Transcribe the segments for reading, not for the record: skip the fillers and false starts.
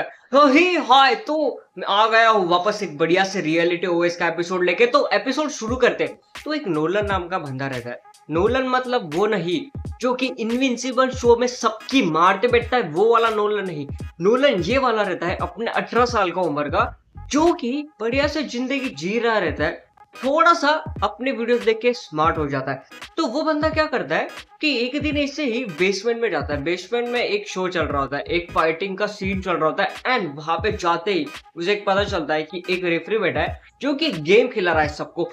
है। हाँ ही हाय, तो मैं आ गया हूँ वापस एक बढ़िया से रियलिटी ओएस का एपिसोड लेके। तो एपिसोड शुरू करते हैं। तो एक नोलन नाम का बंदा रहता है। नोलन मतलब वो नहीं जो कि इनविंसिबल शो में सबकी मारते बैठता है, वो वाला नोलन नहीं। नोलन ये वाला रहता है अपने 18 साल का उम्र का, जो कि बढ़िया से जिंदगी जी रहा रहता है। थोड़ा सा अपने वीडियोस देख के स्मार्ट हो जाता है। तो वो बंदा क्या करता है कि एक दिन ऐसे ही बेसमेंट में जाता है। बेसमेंट में एक शो चल रहा होता है, एक फाइटिंग का सीन चल रहा होता है। एंड वहां पे जाते ही उसे एक पता चलता है कि एक रेफरी बैठा है जो कि गेम खिला रहा है सबको।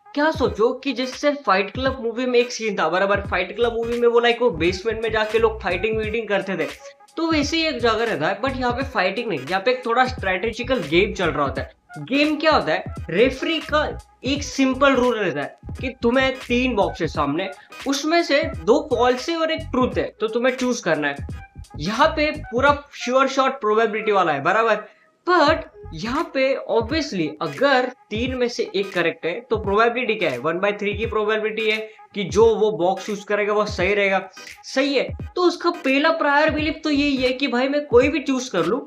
क्या सोचो कि जैसे फाइट क्लब मूवी में एक सीन था, बराबर फाइट क्लब मूवी में वो लाइक वो बेसमेंट में जाके लोग फाइटिंग वीटिंग करते थे, तो वैसे ही एक जगह रहता है। बट यहाँ पे फाइटिंग नहीं, यहाँ पे एक थोड़ा स्ट्रेटेजिकल गेम चल रहा होता है। गेम क्या होता है, रेफरी का एक सिंपल रूल रहता है कि तुम्हें 3 बॉक्स है सामने, उसमें से 2 फॉल्स है और एक ट्रूथ है, तो तुम्हें चूज करना है। यहाँ पे पूरा श्योर शॉट प्रोबेबिलिटी वाला है, बराबर। बट यहाँ पे ऑब्वियसली अगर 3 में से एक करेक्ट है तो प्रोबेबिलिटी क्या है, 1/3 की प्रोबेबिलिटी है कि जो वो बॉक्स चूज करेगा वो सही रहेगा। सही है, तो उसका पहला प्रायर बिलीफ तो यही है कि भाई मैं कोई भी चूज कर लूं,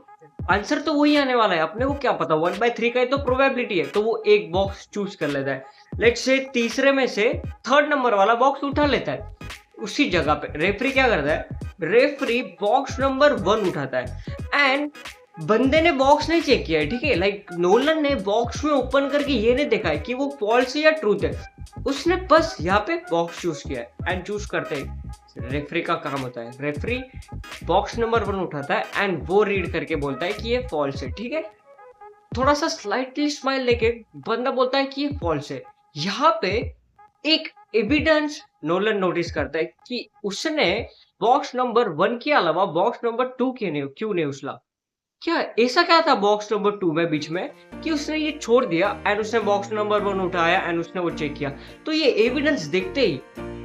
आंसर तो वही आने वाला है। अपने को क्या पता, 1/3 का ही तो प्रोबेबिलिटी है, तो वो एक बॉक्स चूज कर लेता है। लेट्स से तीसरे में से 3rd नंबर वाला बॉक्स उठा लेता है। उसी जगह पे रेफरी क्या करता है, रेफरी बॉक्स नंबर 1 उठाता है। एंड बंदे ने बॉक्स नहीं चेक किया है, ठीक है। लाइक नोलन ने बॉक्स में ओपन करके ये नहीं देखा है कि वो फॉल्स है या ट्रूथ है, उसने बस यहाँ पे बॉक्स चूज किया है। एंड चूज करते ही रेफरी का काम होता है, रेफरी बॉक्स नंबर 1 उठाता है एंड वो रीड करके बोलता है कि ये फॉल्स है, ठीक है। थोड़ा सा स्लाइटली स्माइल लेके बंदा बोलता है कि ये फॉल्स है। यहाँ पे एक एविडेंस नोलन नोटिस करता है कि उसने बॉक्स नंबर 1 के अलावा बॉक्स नंबर 2 क्यों नहीं उछला। क्या ऐसा क्या था बॉक्स नंबर 2 में बीच में कि उसने ये छोड़ दिया एंड उसने बॉक्स नंबर 1 उठाया एंड उसने वो चेक किया। तो ये एविडेंस देखते ही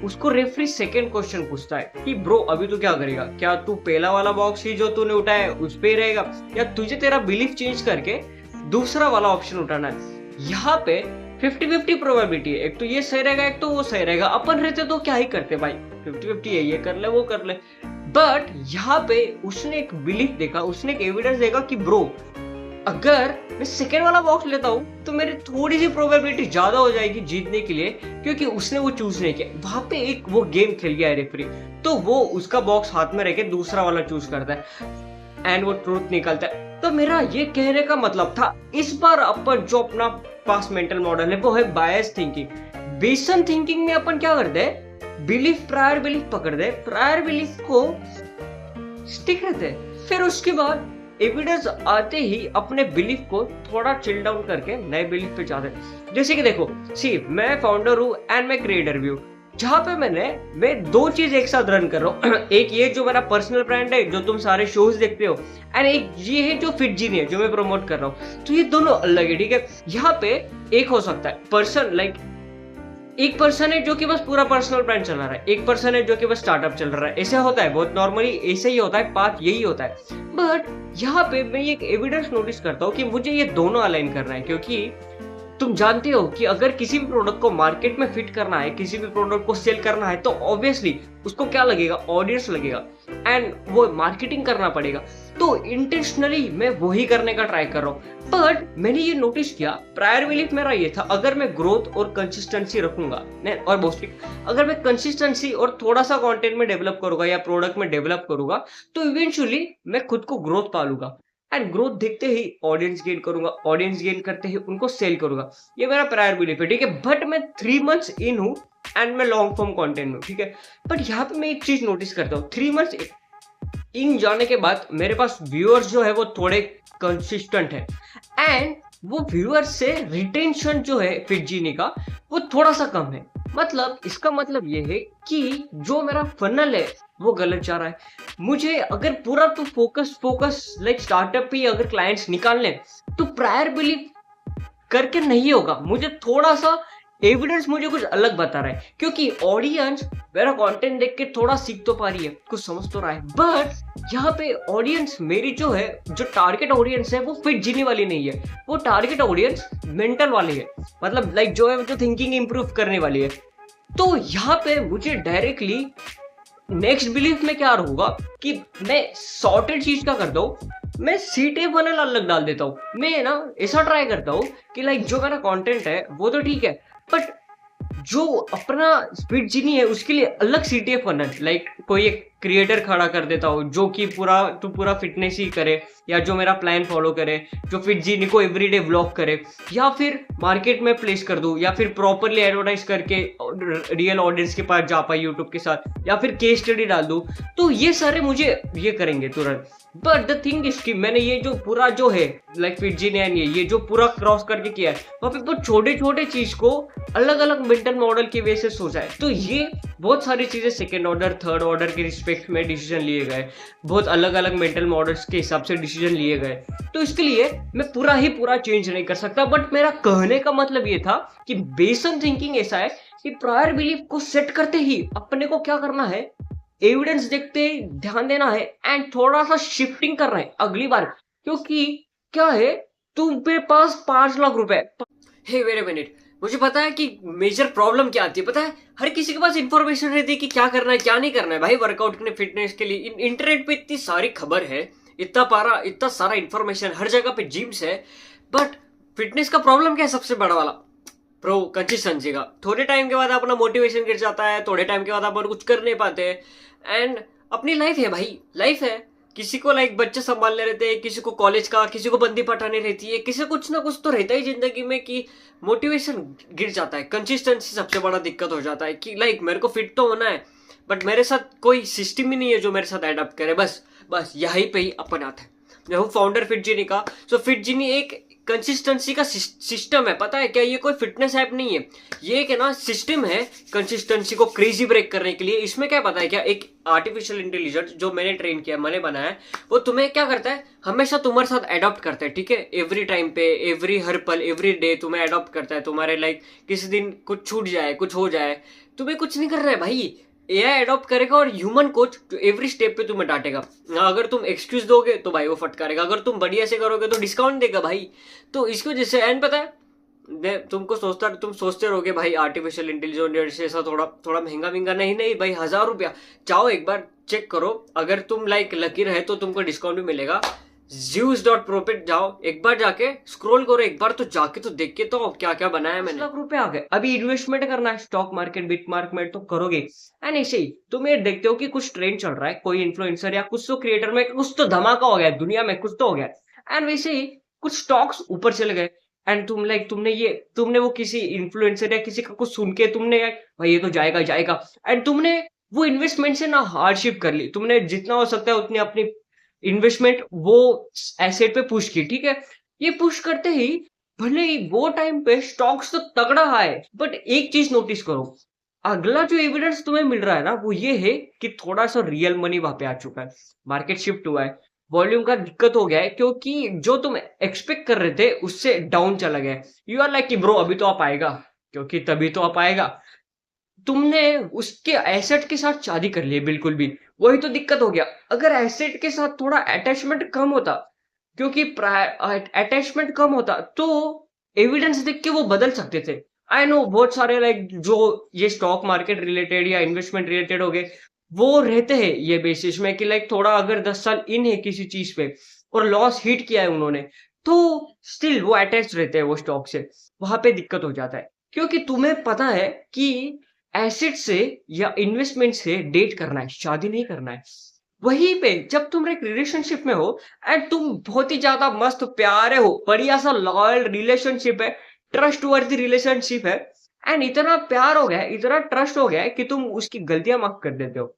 उसको रेफरी सेकंड क्वेश्चन पूछता है कि ब्रो अभी तू क्या करेगा, क्या तू पहला वाला बॉक्स ही जो तूने उठाया उस पे ही रहेगा, या तुझे तेरा बिलीफ चेंज करके दूसरा वाला ऑप्शन उठाना है। यहाँ पे 50-50 प्रोबेबिलिटी है, एक तो ये सही रहेगा एक तो वो सही रहेगा। अपन रहते तो क्या ही करते भाई, 50-50 है, ये कर ले वो कर ले। बट यहाँ पे उसने एक बिलीफ देखा, उसने एक एविडेंस देखा कि ब्रो अगर मैं सेकेंड वाला बॉक्स लेता हूँ तो मेरी थोड़ी सी प्रोबेबिलिटी ज्यादा हो जाएगी जीतने के लिए, क्योंकि उसने वो चूज नहीं किया। वहां पे एक वो गेम खेल गया है रेफरी, तो वो उसका बॉक्स हाथ में रह के दूसरा वाला चूज करता है एंड वो ट्रूथ निकलता है। तो मेरा ये कहने का मतलब था, इस बार अपन जो अपना पास मेंटल मॉडल है वो है बायस थिंकिंग। बेसन थिंकिंग में अपन क्या करते हैं, बिलीफ प्रायर बिलीफ पकड़ दे, प्रायर बिलीफ को स्टिक रहते, फिर उसके बाद एविडेंस आते ही अपने बिलीफ को थोड़ा चिल डाउन करके नए बिलीफ पे जाते हैं। जैसे कि देखो सी, मैं फाउंडर हूँ एंड मैं क्रिएटर भी हूँ, जहां पे मैं 2 चीज एक साथ रन कर रहा हूँ। एक ये जो मेरा पर्सनल ब्रांड है जो तुम सारे शोज देखते हो, एंड एक ये है जो फिटजीनी है जो मैं प्रमोट कर रहा हूँ। तो ये दोनों अलग है, ठीक है। यहाँ पे एक हो सकता है पर्सन, लाइक एक पर्सन है जो कि बस पूरा पर्सनल ब्रांड चला रहा है, एक पर्सन है जो कि बस स्टार्टअप चल रहा है। ऐसा होता है बहुत नॉर्मली, ऐसे ही होता है, पाथ यही होता है। बट यहाँ पे मैं एक एविडेंस नोटिस करता हूँ कि मुझे ये दोनों अलाइन करना है, क्योंकि तुम जानते हो कि अगर किसी भी प्रोडक्ट को मार्केट में फिट करना है, किसी भी प्रोडक्ट को सेल करना है, तो ऑब्वियसली उसको क्या लगेगा, ऑडियंस लगेगा एंड वो मार्केटिंग करना पड़ेगा। तो इंटेंशनली मैं वही करने का ट्राई कर रहा हूँ। बट मैंने ये नोटिस किया, प्रायर बिलीफ मेरा ये था, अगर मैं ग्रोथ और कंसिस्टेंसी रखूंगा और मोस्टली अगर मैं कंसिस्टेंसी और थोड़ा सा कंटेंट में डेवलप करूंगा या प्रोडक्ट में डेवलप करूंगा, तो इवेंचुअली मैं खुद को ग्रोथ पालूंगा एंड ग्रोथ देखते ही ऑडियंस गेन करूंगा, ऑडियंस गेन करते ही उनको सेल करूंगा। ये मेरा प्रायर बिलीफ है, ठीक है। बट मैं 3 मंथ्स इन हूँ एंड मैं लॉन्ग फॉर्म कंटेंट में, ठीक है। बट यहाँ पे मैं एक चीज नोटिस करता हूँ, 3 मंथ्स इन जाने के बाद मेरे पास व्यूअर्स जो है वो थोड़े कंसिस्टेंट है एंड वो व्यूअर्स से रिटेंशन जो है फिटजीनी का वो थोड़ा सा कम है। मतलब इसका मतलब ये है कि जो मेरा फनल है वो गलत जा रहा है। मुझे अगर पूरा तो फोकस लाइक स्टार्टअप पे अगर क्लाइंट्स निकालने, तो प्रायर बिलीफ करके नहीं होगा। मुझे थोड़ा सा एविडेंस मुझे कुछ अलग बता रहा है, क्योंकि ऑडियंस मेरा कंटेंट देख के थोड़ा सीख तो पा रही है, कुछ समझ तो रहा है। बट यहाँ पे ऑडियंस मेरी जो है, जो टारगेट ऑडियंस है वो फिट जीनी वाली नहीं है, वो टारगेट ऑडियंस मेंटल वाली है, मतलब लाइक जो है जो थिंकिंग इंप्रूव करने वाली है। तो यहाँ पे मुझे डायरेक्टली नेक्स्ट बिलीफ में क्या रहूंगा कि मैं सॉर्टेड चीज क्या करता हूँ, मैं सीटे बनल अलग डाल देता हूँ। मैं ना ऐसा ट्राई करता हूँ कि लाइक जो मेरा कंटेंट है वो तो ठीक है, बट जो अपना स्पीड जीनी है उसके लिए अलग सीटीएफ बनना है। लाइक कोई एक क्रिएटर खड़ा कर देता हो जो कि पूरा फिटनेस ही करे, या जो मेरा प्लान फॉलो करे, जो फिट जीनी को एवरीडे व्लॉग करे, या फिर मार्केट में प्लेस कर दूं, या फिर प्रॉपरली एडवर्टाइज करके रियल ऑडियंस के पास जा पाए यूट्यूब के साथ, या फिर केस स्टडी डाल दूं। तो ये सारे मुझे ये करेंगे तुरंत। बट द थिंग इज कि मैंने ये जो पूरा जो है लाइक फिट जीने एंड ये जो पूरा क्रॉस करके किया है, वहाँ पे बहुत छोटे छोटे चीज को अलग अलग मेंटल मॉडल की वजह से सोचा है। तो ये बहुत सारी चीजें सेकंड ऑर्डर थर्ड ऑर्डर के रिस्पेक्ट में डिसीजन लिए गए, बहुत अलग अलग मेंटल मॉडल्स के हिसाब से डिसीजन लिए गए। तो इसके लिए मैं पूरा चेंज नहीं कर सकता, बट मेरा कहने का मतलब ये था कि बेसन थिंकिंग ऐसा है कि प्रायर बिलीफ को सेट करते ही अपने को क्या करना है, एविडेंस देखते ध्यान देना है एंड थोड़ा सा शिफ्टिंग करना है अगली बार। क्योंकि क्या है, तुम्हारे पास 5 लाख रुपए। हे वेट अ मिनट, मुझे पता है कि मेजर प्रॉब्लम क्या आती है, पता है हर किसी के पास इंफॉर्मेशन रहती है कि क्या करना है क्या नहीं करना है भाई वर्कआउट के लिए, फिटनेस के लिए। इंटरनेट पे इतनी सारी खबर है, इतना सारा इंफॉर्मेशन, हर जगह पे जिम्स है। बट फिटनेस का प्रॉब्लम क्या है सबसे बड़ा वाला? प्रो कंसिस्टेंसी का। थोड़े टाइम के बाद अपना मोटिवेशन गिर जाता है, थोड़े टाइम के बाद अपन कुछ कर नहीं पाते। एंड अपनी लाइफ है भाई, लाइफ है। किसी को लाइक बच्चे संभालने रहते हैं, किसी को कॉलेज का, किसी को बंदी पटानी रहती है, किसी को कुछ ना कुछ तो रहता ही जिंदगी में कि मोटिवेशन गिर जाता है। कंसिस्टेंसी सबसे बड़ा दिक्कत हो जाता है कि लाइक मेरे को फिट तो होना है, बट मेरे साथ कोई सिस्टम ही नहीं है जो मेरे साथ एडप्ट करे। बस यहीं पे ही अपन आता है। मैं हूँ फाउंडर फिट जीनी का। सो फिट जीनी एक कंसिस्टेंसी का सिस्टम है। पता है क्या, ये कोई फिटनेस ऐप नहीं है, ये एक है ना सिस्टम है कंसिस्टेंसी को क्रेजी ब्रेक करने के लिए। इसमें क्या पता है क्या, एक आर्टिफिशियल इंटेलिजेंस जो मैंने ट्रेन किया, मैंने बनाया है, वो तुम्हें क्या करता है, हमेशा तुम्हारे साथ अडॉप्ट करता है। ठीक है, एवरी टाइम पे, एवरी हर पल, एवरी डे तुम्हें अडॉप्ट करता है। तुम्हारे लाइक किसी दिन कुछ छूट जाए, कुछ हो जाए, तुम्हें कुछ नहीं करना है भाई, एआई अडॉप्ट करेगा और ह्यूमन कोच जो एवरी स्टेप पे तुम्हें डांटेगा। अगर तुम एक्सक्यूज दोगे तो भाई वो फटकारेगा, अगर तुम बढ़िया से करोगे तो डिस्काउंट देगा भाई। तो इसकी वजह से एंड पता है, तुम सोचते रहोगे भाई आर्टिफिशियल इंटेलिजेंस ऐसा थोड़ा थोड़ा महंगा महंगा, नहीं भाई, 1000 रुपया। जाओ एक बार चेक करो, अगर तुम लाइक लकी रहे तो तुमको डिस्काउंट भी मिलेगा। Zeus.pro पे जाओ, एक बार जाके स्क्रॉल करो, एक बार तो जाके तो देख के तो क्या क्या बनाया मैंने। 1 लाख रुपए आ गए। अभी इन्वेस्टमेंट करना है स्टॉक मार्केट बिट मार्केट तो करोगे। एंड ऐसे ही तुम ये देखते हो कि कुछ ट्रेंड चल रहा है, कोई इन्फ्लुएंसर या कुछ तो क्रिएटर में कुछ तो धमाका हो गया है, दुनिया में कुछ तो हो गया। एंड वैसे ही कुछ स्टॉक्स ऊपर चले गए। एंड तुम लाइक तुमने वो किसी इन्फ्लुएंसर या किसी का कुछ सुन के तुमने भाई ये तो जाएगा जाएगा, एंड तुमने वो इन्वेस्टमेंट से ना हार्डशिप कर ली। तुमने जितना हो सकता है उतनी अपनी इन्वेस्टमेंट वो एसेट पे पुश की। ठीक है, ये पुश करते ही भले ही वो टाइम पे स्टॉक्स तो तगड़ा है, बट एक चीज नोटिस करो, अगला जो एविडेंस तुम्हें मिल रहा है ना वो ये है कि थोड़ा सा रियल मनी वहां पे आ चुका है, मार्केट शिफ्ट हुआ है, वॉल्यूम का दिक्कत हो गया है, क्योंकि जो तुम एक्सपेक्ट कर रहे थे उससे डाउन चला गया है। यू आर लाइक कि ब्रो अभी तो आप आएगा, क्योंकि तभी तो आप आएगा। तुमने उसके एसेट के साथ शादी कर ली बिल्कुल भी, वही तो दिक्कत हो गया। अगर एसेट के साथ थोड़ा अटैचमेंट कम होता, क्योंकि अटैचमेंट कम होता तो एविडेंस देख के वो बदल सकते थे। आई नो बहुत सारे लाइक जो ये स्टॉक मार्केट रिलेटेड या इन्वेस्टमेंट रिलेटेड हो गए, वो रहते हैं ये बेसिस में कि लाइक थोड़ा अगर 10 साल इन है किसी चीज पे और लॉस हिट किया है उन्होंने, तो स्टिल वो अटैच रहते हैं वो स्टॉक से। वहां पे दिक्कत हो जाता है, क्योंकि तुम्हें पता है कि एसेट से या इन्वेस्टमेंट से डेट करना है, शादी नहीं करना है। वहीं पे जब तुम एक रिलेशनशिप में हो एंड तुम बहुत ही ज्यादा मस्त प्यारे हो, बढ़िया सा लॉयल रिलेशनशिप है, ट्रस्ट वर्दी रिलेशनशिप है, एंड इतना प्यार हो गया है, इतना ट्रस्ट हो गया है कि तुम उसकी गलतियां माफ कर देते हो।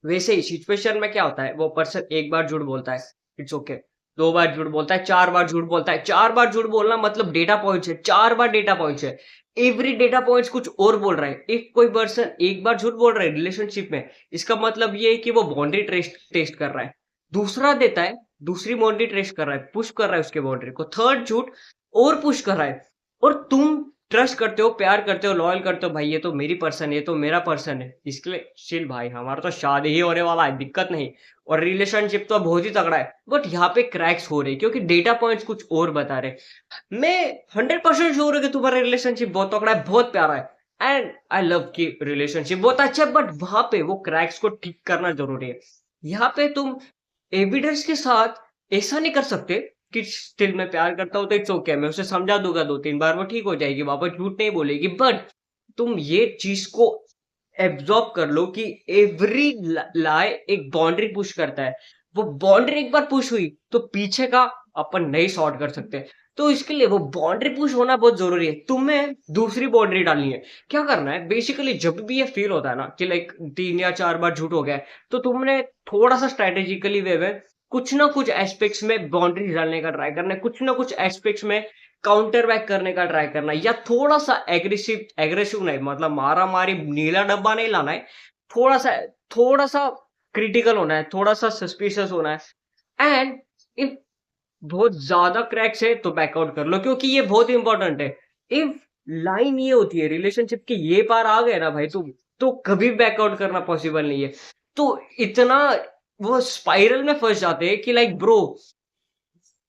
वैसे ही सिचुएशन में क्या होता है, वो पर्सन एक बार झूठ बोलता है, इट्स ओके, 2 बार झूठ बोलता है, 4 बार झूठ बोलता है। 4 बार झूठ बोलना मतलब डेटा पॉइंट्स है, 4 बार डेटा पॉइंट्स है, एवरी डेटा पॉइंट्स कुछ और बोल रहा है। एक कोई पर्सन एक बार झूठ बोल रहा है रिलेशनशिप में, इसका मतलब ये है कि वो बाउंड्री टेस्ट कर रहा है। दूसरा देता है, दूसरी बाउंड्री टेस्ट कर रहा है, पुश कर रहा है उसके बाउंड्री को, थर्ड झूठ और पुश कर रहा है। और तुम ट्रस्ट करते हो, प्यार करते हो, लॉयल करते हो, भाई ये तो मेरी पर्सन है, ये तो मेरा पर्सन है, इसके लिए चिल भाई, हमारा तो शादी ही होने वाला है, दिक्कत नहीं। और रिलेशनशिप तो बहुत ही तगड़ा है, बट यहाँ पे क्रैक्स हो रहे क्योंकि डेटा पॉइंट्स कुछ और बता रहे। मैं 100% श्योर हूँ कि तुम्हारा रिलेशनशिप बहुत तगड़ा है, बहुत प्यारा है, एंड आई लव की रिलेशनशिप बहुत अच्छा है, बट वहां पे वो क्रैक्स को ठीक करना जरूरी है। यहाँ पे तुम एविडेंस के साथ ऐसा नहीं कर सकते कि स्टिल मैं प्यार करता हूँ तो इट्स ओके, मैं उसे समझा दूंगा 2-3 बार, वो ठीक हो जाएगी, वापस झूठ नहीं बोलेगी। बट तुम ये चीज को एब्जॉर्ब कर लो कि एवरी लाई एक बाउंड्री पुश करता है। वो बाउंड्री एक बार पुश हुई तो पीछे का अपन नहीं सॉर्ट कर सकते। तो इसके लिए वो बाउंड्री पुश होना बहुत जरूरी है। तुम्हें दूसरी बाउंड्री डालनी है। क्या करना है बेसिकली, जब भी ये फील होता है ना कि लाइक 3 या 4 बार झूठ हो गया है, तो तुमने थोड़ा सा स्ट्रेटेजिकली वे में कुछ ना कुछ एस्पेक्ट्स में बाउंड्री डालने का ट्राई करना है, कुछ ना कुछ एस्पेक्ट्स में काउंटर बैक करने का ट्राई करना है, या थोड़ा सा एग्रेसिव एग्रेसिव नहीं, मतलब मारा मारी नीला डब्बा नहीं लाना है। थोड़ा सा थोड़ा सा क्रिटिकल होना है, थोड़ा सा सस्पिशियस होना है। एंड इफ बहुत ज्यादा क्रैक्स है तो बैकआउट कर लो, क्योंकि ये बहुत इंपॉर्टेंट है। इफ लाइन ये होती है रिलेशनशिप के ये पार आ गए ना भाई तुम, तो कभी बैकआउट करना पॉसिबल नहीं है। तो इतना वो स्पाइरल में फंस जाते हैं कि लाइक ब्रो,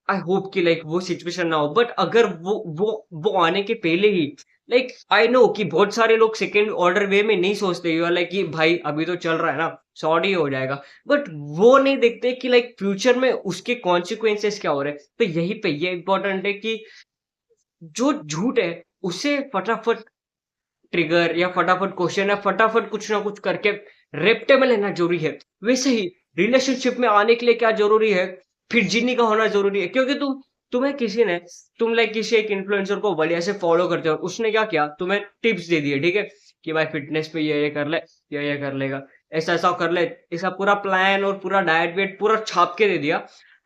आई होप कि लाइक वो सिचुएशन ना हो। बट अगर वो आने के पहले ही, लाइक आई नो कि बहुत सारे लोग सेकेंड ऑर्डर वे में नहीं सोचते, यू आर लाइक कि भाई अभी तो चल रहा है ना, सॉर्ट ही हो जाएगा। बट वो नहीं देखते कि लाइक फ्यूचर में उसके कॉन्सिक्वेंसेस क्या हो रहे हैं। तो यही पे ये इंपॉर्टेंट है कि जो झूठ है उसे फटाफट ट्रिगर या फटाफट क्वेश्चन या फटाफट कुछ ना कुछ करके रेप्टेबल लेना जरूरी है। वैसे ही रिलेशनशिप में आने के लिए क्या जरूरी है, फिर जीनी का होना जरूरी है। क्योंकि तुम्हें किसी ने, तुम लाइक किसी एक इन्फ्लुएंसर को बढ़िया से फॉलो करते हो, उसने क्या किया, तुम्हें टिप्स दे दिए, ठीक है, कि भाई फिटनेस पे ये कर ले, ये कर लेगा, ऐसा ऐसा कर ले, ऐसा पूरा प्लान और पूरा डाइट वेट पूरा छाप के दे दिया।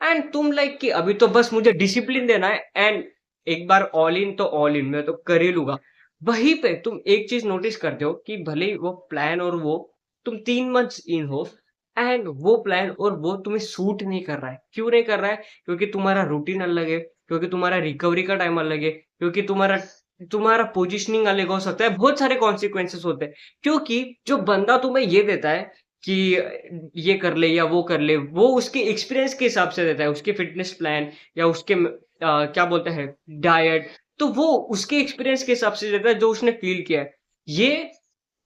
एंड तुम लाइक कि अभी तो बस मुझे डिसिप्लिन देना है, एंड एक बार ऑल इन तो ऑल इन, मैं तो कर ही लूंगा। वहीं पे तुम एक चीज नोटिस करते हो कि भले ही वो प्लान और वो तुम 3 मंथ्स इन हो, एंड वो प्लान और वो तुम्हें सूट नहीं कर रहा है। क्यों नहीं कर रहा है? क्योंकि तुम्हारा रूटीन अलग है, क्योंकि तुम्हारा रिकवरी का टाइम अलग है, क्योंकि तुम्हारा तुम्हारा पोजिशनिंग अलग हो सकता है, बहुत सारे कॉन्सिक्वेंसेस होते हैं। क्योंकि जो बंदा तुम्हें ये देता है कि ये कर ले या वो कर ले, वो उसके एक्सपीरियंस के हिसाब से देता है, उसके फिटनेस प्लान या उसके क्या बोलते हैं, डाइट। तो वो उसके एक्सपीरियंस के हिसाब से देता है जो उसने फील किया है। ये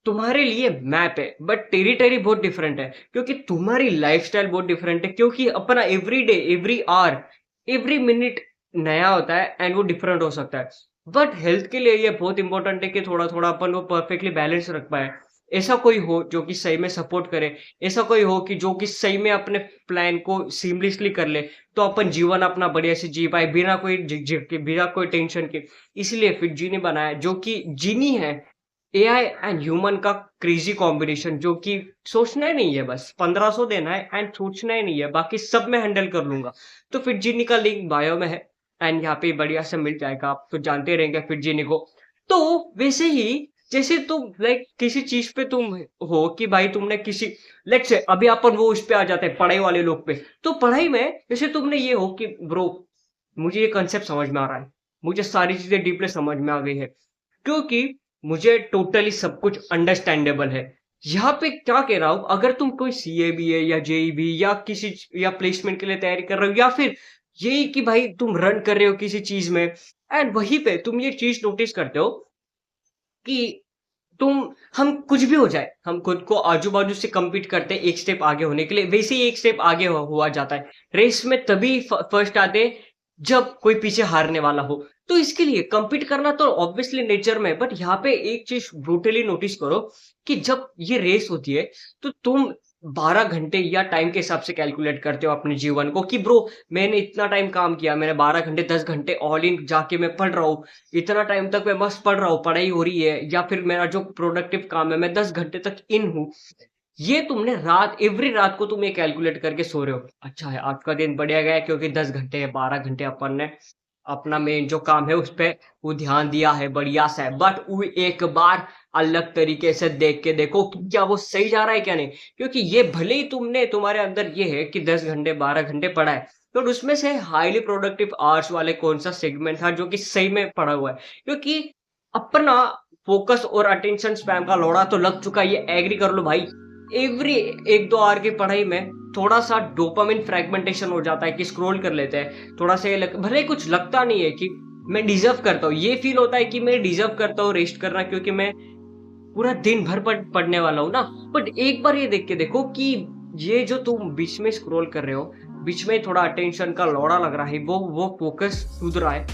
तुम्हारे लिए मैप है, बट टेरिटरी बहुत डिफरेंट है, क्योंकि तुम्हारी लाइफस्टाइल बहुत डिफरेंट है, क्योंकि अपना every day, every hour, every minute नया होता है, एंड वो डिफरेंट हो सकता है। बट हेल्थ के लिए ये बहुत इंपॉर्टेंट है कि थोड़ा थोड़ा अपन वो परफेक्टली बैलेंस रख पाए। ऐसा कोई हो जो कि सही में सपोर्ट करे, ऐसा कोई हो कि जो कि सही में अपने प्लान को सीमलेसली कर ले, तो अपन जीवन अपना बढ़िया से जी पाए, बिना कोई झिझक के, बिना कोई टेंशन के। इसलिए फिट जीनी बनाया, जो कि जीनी है एआई एंड ह्यूमन का क्रेजी कॉम्बिनेशन, जो कि सोचना ही नहीं है, बस 1500 देना है एंड सोचना ही नहीं है, बाकी सब मैं हैंडल कर लूंगा। तो फिट जीनी का लिंक बायो में है, एंड यहाँ पे बढ़िया से मिल जाएगा, आप तो जानते रहेंगे फिट जीनी को। तो वैसे ही जैसे तुम लाइक किसी चीज पे तुम हो कि भाई तुमने किसी, लेट्स से अभी अपन वो उस पे आ जाते हैं पढ़ाई वाले लोग पे। तो पढ़ाई में जैसे तुमने ये हो कि ब्रो, मुझे ये कंसेप्ट समझ में आ रहा है, मुझे सारी चीजें डीपली समझ में आ गई है, क्योंकि मुझे टोटली सब कुछ अंडरस्टैंडेबल है। यहाँ पे क्या कह रहा हूं, अगर तुम कोई सीएबीए या जेईबी या किसी या प्लेसमेंट के लिए तैयारी कर रहे हो, या फिर यही कि भाई तुम रन कर रहे हो किसी चीज में, एंड वहीं पे तुम ये चीज नोटिस करते हो कि तुम, हम कुछ भी हो जाए, हम खुद को आजू बाजू से compete करते हैं एक स्टेप आगे होने के लिए, वैसे ही एक स्टेप आगे हुआ जाता है। रेस में तभी फर्स्ट आते हैं जब कोई पीछे हारने वाला हो। तो इसके लिए compete करना तो ऑब्वियसली नेचर में है, बट यहाँ पे एक चीज ब्रूटली नोटिस करो कि जब ये रेस होती है, तो तुम 12 घंटे या टाइम के हिसाब से कैलकुलेट करते हो अपने जीवन को कि ब्रो, मैंने इतना टाइम काम किया, मैंने 12 घंटे 10 घंटे ऑल इन जाके मैं पढ़ रहा हूँ, इतना टाइम तक मैं मस्त पढ़ रहा हूँ, पढ़ाई हो रही है, या फिर मेरा जो प्रोडक्टिव काम है मैं 10 घंटे तक इन हूँ। ये तुमने रात, एवरी रात को तुम ये कैलकुलेट करके सो रहे हो, अच्छा है आज का दिन बढ़िया गया क्योंकि 10 घंटे या 12 घंटे अपन ने अपना मेन जो काम है उस पे वो ध्यान दिया है, बढ़िया सा है। बट वो एक बार अलग तरीके से देख के देखो कि क्या वो सही जा रहा है क्या नहीं। क्योंकि ये भले ही तुमने, तुम्हारे अंदर ये है कि 10 घंटे 12 घंटे पढ़ा है, तो उसमें से हाईली प्रोडक्टिव आवर्स वाले कौन सा सेगमेंट था जो कि सही में पढ़ा हुआ है। क्योंकि अपना फोकस और अटेंशन स्पैम का लोड़ा तो लग चुका है, ये एग्री कर लो भाई। एवरी 1-2 आवर की पढ़ाई में थोड़ा सा डोपामिन फ्रेगमेंटेशन हो जाता है कि स्क्रॉल कर लेते हैं, थोड़ा सा भले कुछ लगता नहीं है कि मैं डिजर्व करता हूँ, ये फील होता है कि मैं डिजर्व करता हूँ रेस्ट करना, क्योंकि मैं पूरा दिन भर पढ़ने वाला हूँ ना। बट एक बार ये देख के देखो कि ये जो तुम बीच में स्क्रॉल कर रहे हो, बीच में थोड़ा अटेंशन का लौड़ा लग रहा है, वो फोकस सूझ रहा है,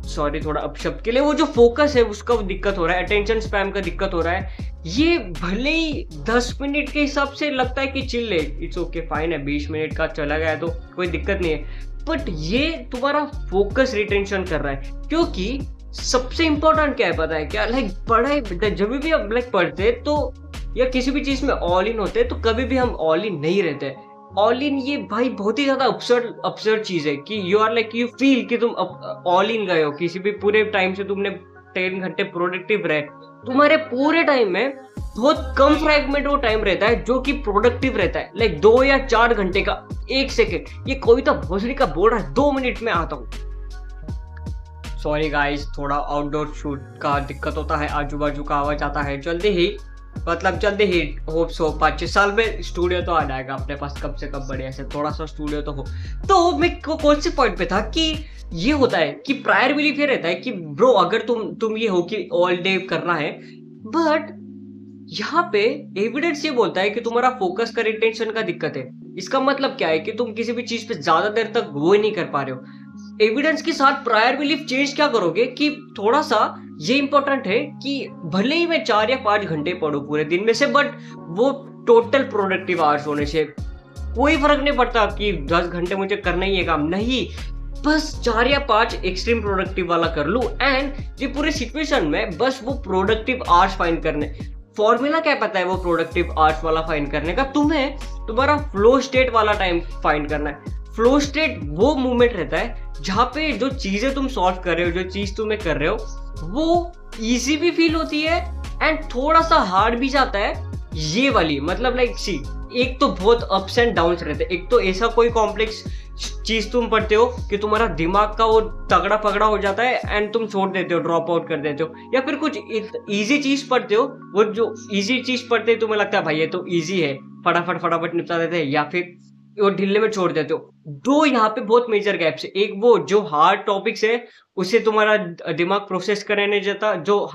सॉरी थोड़ा अपशब्द के लिए, वो जो फोकस है उसका दिक्कत हो रहा है, अटेंशन स्पैम का दिक्कत हो रहा है। ये भले ही 10 मिनट के हिसाब से लगता है कि चिल है, इट्स ओके फाइन है, 20 मिनट का चला गया तो कोई दिक्कत नहीं है, बट ये तुम्हारा फोकस रिटेंशन कर रहा है। क्योंकि सबसे इंपॉर्टेंट क्या है पता है क्या, लाइक पढ़ाई जब भी हम लाइक पढ़ते तो या किसी भी चीज में ऑल इन होते हैं तो कभी भी हम ऑल इन नहीं रहते। ऑल इन ये भाई बहुत ही ज्यादा अपसर्ड चीज है कि you are like you feel कि तुम ऑल इन गए हो, किसी भी पूरे टाइम से तुमने 10 घंटे प्रोडक्टिव रहे, तुम्हारे पूरे टाइम में बहुत कम फ्रैगमेंट वो टाइम रहता है जो कि प्रोडक्टिव रहता है, लाइक 2 या 4 घंटे का 1 सेकेंड। ये कविता भोसड़ी का बोल रहा है 2 मिनट में आता हूँ। सॉरी गाइस, थोड़ा आउटडोर शूट का दिक्कत होता है, आजू बाजू का आवाज आता है। जल्दी ही होप सो 5-6 साल में स्टूडियो तो आ जाएगा अपने पास, कम से कम बढ़िया से थोड़ा सा स्टूडियो तो हो। तो मैं कौन से पॉइंट पे था कि ये होता है कि प्रायर बिलीफ ये रहता है कि ब्रो अगर तुम ये हो कि ऑल डे करना है, बट यहाँ पे एविडेंस ये बोलता है कि तुम्हारा फोकस का रिटेंशन का दिक्कत है। इसका मतलब क्या है कि तुम किसी भी चीज पे ज्यादा देर तक वो ही नहीं कर पा रहे हो। एविडेंस के साथ प्रायर बिलीफ चेंज क्या करोगे कि थोड़ा सा ये इंपॉर्टेंट है कि भले ही मैं 4 या 5 घंटे पढूं पूरे दिन में से, बट वो टोटल प्रोडक्टिव आवर्स होने से कोई फर्क नहीं पड़ता कि 10 घंटे मुझे करना ही है काम, नहीं, बस 4 या 5 एक्सट्रीम प्रोडक्टिव वाला कर लूं। एंड ये पूरे सिचुएशन में बस वो प्रोडक्टिव आवर्स फाइंड करने, फॉर्मूला क्या पता है वो प्रोडक्टिव आवर्स वाला फाइंड करने का, तुम्हें तुम्हारा फ्लो स्टेट वाला टाइम फाइंड करना है। फ्लो स्टेट वो मूवमेंट रहता है जहाँ पे जो चीजें तुम सॉल्व कर रहे हो, जो चीज तुम्हें कर रहे हो वो इजी भी फील होती है एंड थोड़ा सा हार्ड भी जाता है। ये वाली मतलब लाइक सी, एक तो बहुत अप्स एंड डाउन्स रहते हैं, एक तो ऐसा कोई कॉम्प्लेक्स चीज तुम पढ़ते हो कि तुम्हारा दिमाग का वो तगड़ा पगड़ा हो जाता है एंड तुम छोड़ देते हो, ड्रॉप आउट कर देते हो, या फिर कुछ इजी चीज पढ़ते हो, वो जो इजी चीज पढ़ते हो तुम्हें लगता है भाई ये तो इजी है, फटाफट निपटा देते हैं, या फिर वो ढिल्ले में छोड़ देते हो। दो यहाँ पे बहुत मेजर गैप्स है, एक वो जो हार्ड टॉपिक्स है उसे तुम्हारा दिमाग प्रोसेस करने नहीं जाता, जो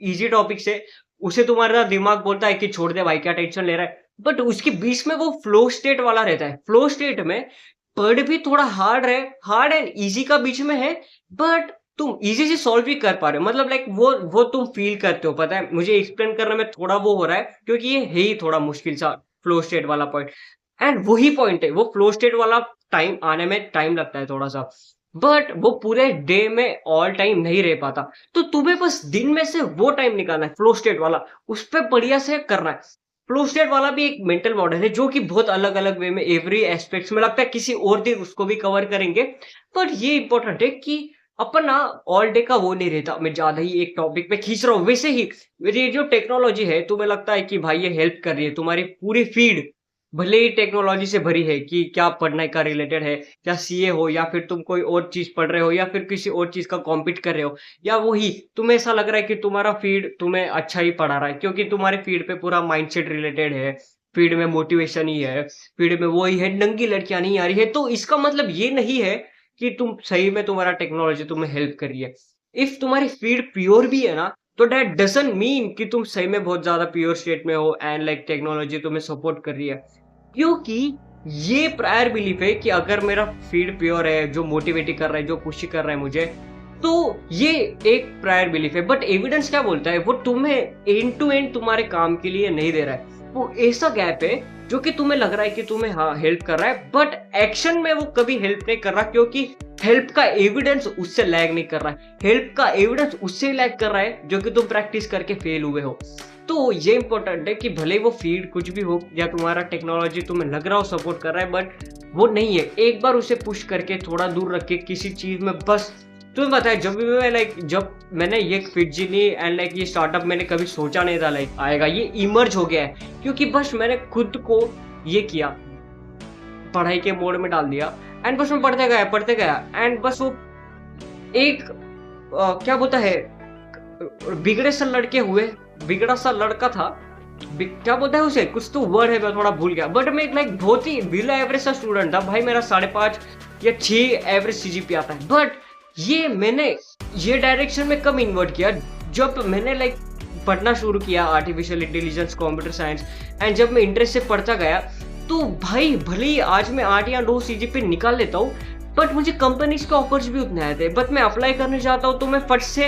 इजी टॉपिक्स है उसे तुम्हारा दिमाग बोलता है कि छोड़ दे भाई क्या टेंशन ले रहा है, बट उसके बीच में वो फ्लो स्टेट वाला रहता है। फ्लो स्टेट में पढ़ भी थोड़ा हार्ड है, हार्ड एंड इजी का बीच में है, बट तुम इजी से सॉल्व भी कर पा रहे हो, मतलब लाइक वो तुम फील करते हो। पता है मुझे एक्सप्लेन करने में थोड़ा वो हो रहा है क्योंकि ये है ही थोड़ा मुश्किल सा फ्लो स्टेट वाला पॉइंट, एंड वही पॉइंट है, वो फ्लो स्टेट वाला टाइम आने में टाइम लगता है थोड़ा सा, बट वो पूरे डे में ऑल टाइम नहीं रह पाता। तो तुम्हें बस दिन में से वो टाइम निकालना है फ्लो स्टेट वाला, उस पर बढ़िया से करना है। फ्लो स्टेट वाला भी एक मेंटल मॉडल है जो कि बहुत अलग अलग वे में एवरी एस्पेक्ट्स में लगता है, किसी और दिन उसको भी कवर करेंगे। पर ये इंपॉर्टेंट है कि अपन ना ऑल डे का वो नहीं रहता, मैं ज्यादा ही एक टॉपिक पे खींच रहा हूँ। वैसे ही ये जो टेक्नोलॉजी है, तुम्हें लगता है कि भाई ये हेल्प कर रही है, तुम्हारी पूरी फीड भले ही टेक्नोलॉजी से भरी है कि क्या पढ़ने का रिलेटेड है, या सीए हो, या फिर तुम कोई और चीज पढ़ रहे हो, या फिर किसी और चीज का कॉम्पीट कर रहे हो, या वही तुम्हें ऐसा लग रहा है कि तुम्हारा फीड तुम्हें अच्छा ही पढ़ा रहा है क्योंकि तुम्हारे फीड पे पूरा माइंडसेट रिलेटेड है, फीड में मोटिवेशन ही है, फीड में वही है, नंगी लड़कियां नहीं आ रही है। तो इसका मतलब ये नहीं है कि तुम सही में तुम्हारा टेक्नोलॉजी तुम्हें हेल्प कर रही है। इफ तुम्हारी फीड प्योर भी है ना, तो दैट डजंट मीन कि तुम सही में बहुत ज्यादा प्योर स्टेट में हो एंड लाइक टेक्नोलॉजी तुम्हें सपोर्ट कर रही है। क्योंकि ये प्रायर बिलीफ है कि अगर मेरा फीड प्योर है, जो मोटिवेट कर रहा है, जो पुश कर रहा है मुझे, तो ये एक प्रायर बिलीफ है। बट एविडेंस क्या बोलता है, वो तुम्हें एंड टू एंड तुम्हारे काम के लिए नहीं दे रहा है, वो ऐसा गैप है जो कि तुम्हें लग रहा है कि तुम्हें हाँ हेल्प कर रहा है, बट एक्शन में वो कभी हेल्प नहीं कर रहा क्योंकि हेल्प का एविडेंस उससे लैग नहीं कर रहा है। हेल्प का एविडेंस उससे लैग कर रहा है जो कि तुम प्रैक्टिस करके फेल हुए हो। तो ये इंपॉर्टेंट है कि भले वो फीड कुछ भी हो या तुम्हारा टेक्नोलॉजी तुम्हें लग रहा हो सपोर्ट कर रहा है, बट वो नहीं है। एक बार उसे पुश करके थोड़ा दूर रख के किसी चीज में बस, तुम्हें पता है जब मैंने ये फिटजिनी एंड लाइक ये स्टार्टअप मैंने कभी सोचा नहीं था लाइक आएगा, ये इमर्ज हो गया है क्योंकि बस मैंने खुद को ये किया, पढ़ाई के मोड में डाल दिया एंड बस मैं पढ़ते गया एंड बस वो एक क्या बोलता है, बिगड़ा सा लड़का था, क्या बोलता है उसे, कुछ तो वर्ड है मैं थोड़ा भूल गया, बट मैं लाइक बहुत ही बिलो एवरेज सा स्टूडेंट था भाई, मेरा 5.5 या 6 एवरेज सीजीपी आता है। बट ये मैंने ये डायरेक्शन में कब इन्वर्ट किया, जब मैंने लाइक पढ़ना शुरू किया artificial intelligence, computer science, and जब मैं इंटरेस्ट से पढ़ता गया तो भाई भले ही आज मैं 8 या 9 सीजीपीए निकाल लेता हूँ, बट मुझे कंपनीज के ऑफर्स भी उतने आए थे, बट मैं अप्लाई करने जाता हूँ तो मैं फट से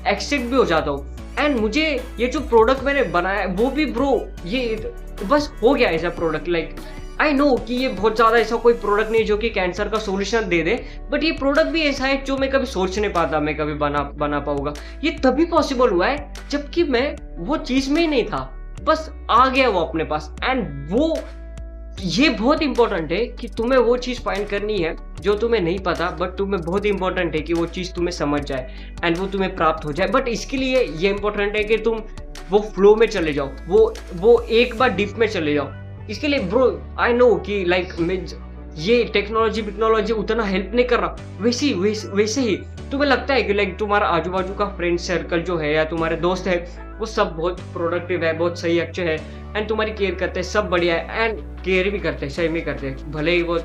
एक्सेप्ट भी हो जाता हूँ। एंड मुझे ये जो प्रोडक्ट मैंने बनाया वो भी ब्रो ये बस हो गया ऐसा प्रोडक्ट। लाइक आई नो कि ये बहुत ज्यादा ऐसा कोई प्रोडक्ट नहीं जो कि कैंसर का सोल्यूशन दे दे, बट ये प्रोडक्ट भी ऐसा है जो मैं कभी सोच नहीं पाता मैं कभी बना पाऊंगा। ये तभी पॉसिबल हुआ है जबकि मैं वो चीज में ही नहीं था, बस आ गया वो अपने पास। एंड वो ये बहुत इंपॉर्टेंट है कि तुम्हें वो चीज फाइंड करनी है जो तुम्हें नहीं पता, बट तुम्हें बहुत इंपॉर्टेंट है कि वो चीज तुम्हें समझ जाए एंड वो तुम्हें प्राप्त हो जाए। बट इसके लिए ये इंपॉर्टेंट है कि तुम वो फ्लो में चले जाओ, वो एक बार डीप में चले जाओ। इसके लिए ब्रो आई नो कि लाइक ये टेक्नोलॉजी उतना हेल्प नहीं कर रहा, वैसे ही तुम्हें लगता है कि लाइक तुम्हारा आजू बाजू का फ्रेंड सर्कल जो है या तुम्हारे दोस्त है वो सब बहुत प्रोडक्टिव है, बहुत सही अच्छे है एंड तुम्हारी केयर करते हैं, सब बढ़िया है एंड केयर भी करते हैं, सही में करते हैं। भले ही वो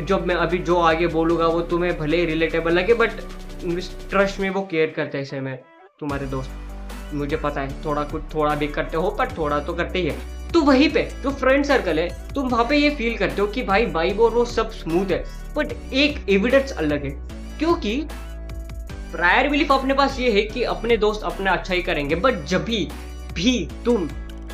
जब मैं अभी जो आगे बोलूंगा वो तुम्हें भले ही रिलेटेबल लगे, बट ट्रस्ट में वो केयर करते हैं, सही में तुम्हारे दोस्त। मुझे पता है थोड़ा भी करते हो, पर थोड़ा तो करते ही है। तो वहीं पे जो फ्रेंड सर्कल है तुम वहां पे ये फील करते हो कि भाई वाइब और वो सब स्मूथ है, बट एक एविडेंस अलग है। क्योंकि प्रायर बिलीफ अपने पास ये है कि अपने दोस्त अपना अच्छा ही करेंगे, बट जब भी तुम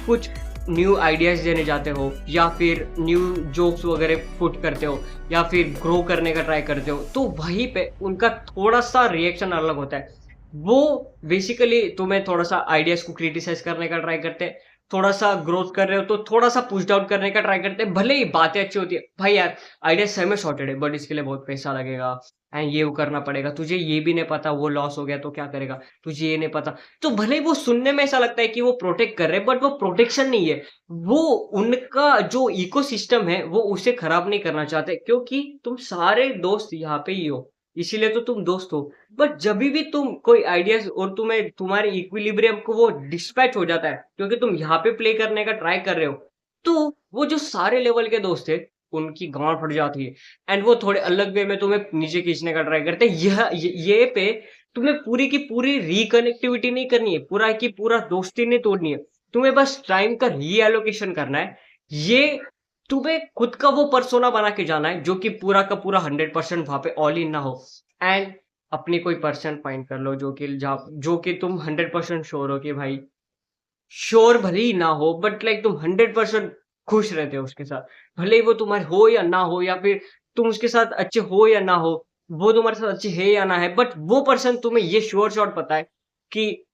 कुछ न्यू आइडियाज देने जाते हो या फिर न्यू जोक्स वगैरह पुट करते हो या फिर ग्रो करने का ट्राई करते हो, तो वहीं पे उनका थोड़ा सा रिएक्शन अलग होता है। वो बेसिकली तुम्हें थोड़ा सा आइडियाज को क्रिटिसाइज करने का ट्राई करते हैं, थोड़ा सा ग्रोथ कर रहे हो तो थोड़ा सा पुश डाउन करने का ट्राई करते हैं। भले ही बातें अच्छी होती है, भाई यार आइडिया सही में शॉर्टेड है बट इसके लिए बहुत पैसा लगेगा एंड ये वो करना पड़ेगा, तुझे ये भी नहीं पता वो लॉस हो गया तो क्या करेगा, तुझे ये नहीं पता। तो भले ही वो सुनने में ऐसा लगता है कि वो प्रोटेक्ट कर रहे हैं, बट वो प्रोटेक्शन नहीं है, वो उनका जो इकोसिस्टम है वो उसे खराब नहीं करना चाहते, क्योंकि तुम सारे दोस्त यहाँ पे ही हो, इसीलिए तो तुम दोस्त हो। बट जब भी तुम कोई आइडियाज और तुम्हें तुम्हारे इक्विलिब्रियम को वो डिस्पैच हो जाता है क्योंकि तुम यहाँ पे प्ले करने का ट्राई कर रहे हो, तो वो जो सारे लेवल के दोस्त थे उनकी गांड फट जाती है एंड वो थोड़े अलग वे में तुम्हें नीचे खींचने का ट्राई करते हैं। ये पे तुम्हें पूरी की पूरी रिकनेक्टिविटी नहीं करनी है, पूरा की पूरा दोस्ती नहीं तोड़नी है, तुम्हें बस टाइम का रीएलोकेशन करना है। ये तुम्हें खुद का वो पर्सोना बना के जाना है जो कि पूरा का पूरा 100% वहां पे ऑल इन ना हो, एंड अपनी कोई पर्सन फाइंड कर लो जो कि तुम 100% श्योर हो कि भाई, श्योर भले ही ना हो बट लाइक तुम 100% खुश रहते हो उसके साथ, भले ही वो तुम्हारे हो या ना हो, या फिर तुम उसके साथ अच्छे हो या ना हो, वो तुम्हारे साथ अच्छे है या ना है, बट वो पर्सन तुम्हें ये श्योर शॉट पता है कि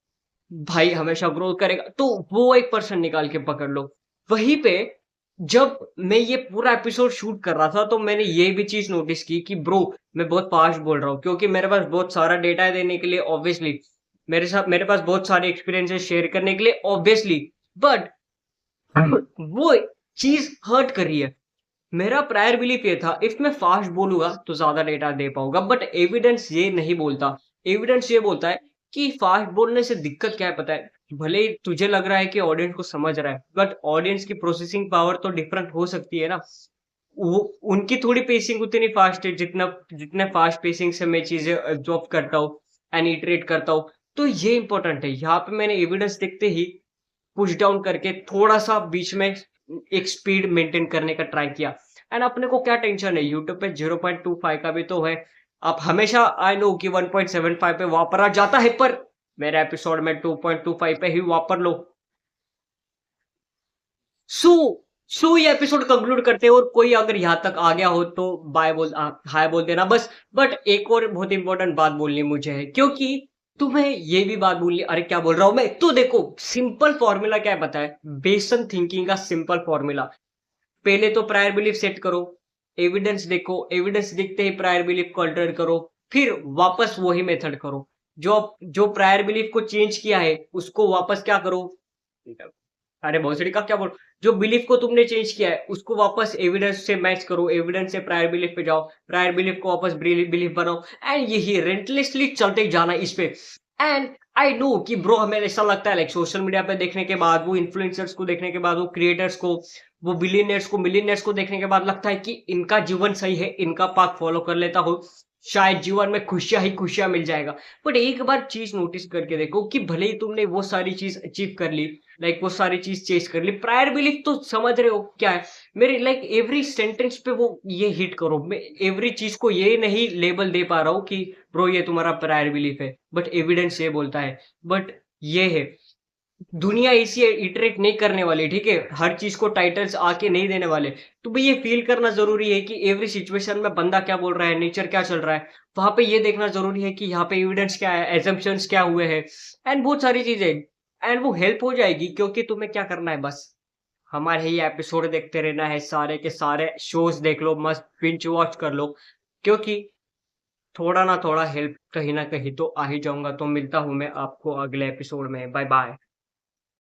भाई हमेशा ग्रोथ करेगा, तो वो एक पर्सन निकाल के पकड़ लो। वहीं पे जब मैं ये पूरा एपिसोड शूट कर रहा था तो मैंने ये भी चीज नोटिस की कि ब्रो मैं बहुत फास्ट बोल रहा हूँ क्योंकि मेरे पास बहुत सारा डेटा है देने के लिए, ऑब्वियसली मेरे पास बहुत सारे एक्सपीरियंसेस शेयर करने के लिए, ऑब्वियसली, बट वो चीज हर्ट कर रही है। मेरा प्रायर बिलीफ ये था इफ मैं फास्ट बोलूंगा तो ज्यादा डेटा दे पाऊंगा, बट एविडेंस ये नहीं बोलता। एविडेंस ये बोलता है कि फास्ट बोलने से दिक्कत क्या है पता है, भले ही तुझे लग रहा है कि ऑडियंस को समझ रहा है, बट ऑडियंस की प्रोसेसिंग पावर तो डिफरेंट हो सकती है ना। वो उनकी थोड़ी पेसिंग उतनी फास्ट है जितने फास्ट पेसिंग से मैं चीजें एब्जॉर्ब करता हूँ एंड इटरेट करता हूँ। तो ये इंपॉर्टेंट है, यहाँ पे मैंने एविडेंस देखते ही पुश डाउन करके थोड़ा सा बीच में एक स्पीड मेंटेन करने का ट्राई किया। एंड अपने को क्या टेंशन है, यूट्यूब पे 0.25 का भी तो है। आप हमेशा आई नो कि 1.75 पे वापरा जाता है, पर मेरे एपिसोड में 2.25 पे ही वापर लो। सो ये एपिसोड कंक्लूड करते हैं, और कोई अगर यहाँ तक आ गया हो तो हाय बोल देना बस। बट एक और बहुत इंपॉर्टेंट बात बोलनी मुझे है, क्योंकि तुम्हें ये भी बात बोलनी, अरे क्या बोल रहा हूं मैं, तो देखो सिंपल फॉर्मूला क्या है पता है, बेसन थिंकिंग का सिंपल फॉर्मूला। पहले तो प्रायर बिलीफ सेट करो, एविडेंस देखो, एविडेंस दिखते ही प्रायर बिलीफ को अल्टर करो, फिर वापस वही मेथड करो। जो प्रायर बिलीफ को चेंज किया है उसको वापस क्या करो, अरे भोसड़ी का क्या बोल, जो बिलीफ को तुमने चेंज किया है उसको वापस एविडेंस से मैच करो, एविडेंस से प्रायर बिलीफ पे जाओ, प्रायर बिलीफ को वापस बिलीफ बनाओ, एंड यही रेंटलेसली चलते जाना इस पे। एंड आई नो कि ब्रो हमें ऐसा लगता है लाइक सोशल मीडिया पे देखने के बाद, वो इन्फ्लुएंसर्स को देखने के बाद, वो क्रिएटर्स को, वो मिलियनियर्स को देखने के बाद लगता है कि इनका जीवन सही है, इनका पाथ फॉलो कर लेता हूँ, शायद जीवन में खुशियां ही खुशियां मिल जाएगा। बट एक बार चीज नोटिस करके देखो कि भले ही तुमने वो सारी चीज अचीव कर ली, लाइक वो सारी चीज चेस कर ली, प्रायर बिलीफ तो समझ रहे हो क्या है, मेरे लाइक एवरी सेंटेंस पे वो ये हिट करो। मैं एवरी चीज़ को ये नहीं लेबल दे पा रहा हूँ कि ब्रो ये तुम्हारा प्रायर बिलीफ है, बट एविडेंस ये बोलता है। बट ये है, दुनिया ऐसी इटरेट नहीं करने वाली, ठीक है? हर चीज़ को टाइटल्स आके नहीं देने वाले। तो भई ये फ़ील करना ज़रूरी है कि एवरी सिचुएशन में बंदा क्या बोल रहा है, नेचर क्या चल रहा है। वहाँ पे ये देखना ज़रूरी है कि यहाँ पे एविडेंस क्या है, असम्पशन्स क्या हुए हैं एंड बहुत सारी चीज़ें। एंड वो हेल्प हो जाएगी, क्योंकि तुम्हें क्या करना है बस, हमारे ही एपिसोड देखते रहना है, सारे के सारे शोज़ देख लो, मस्त बिंज वॉच कर लो। क्योंकि थोड़ा ना थोड़ा हेल्प कहीं न कहीं तो आ ही जाऊँगा। तो मिलता हूँ मैं आपको अगले एपिसोड में। Bye bye.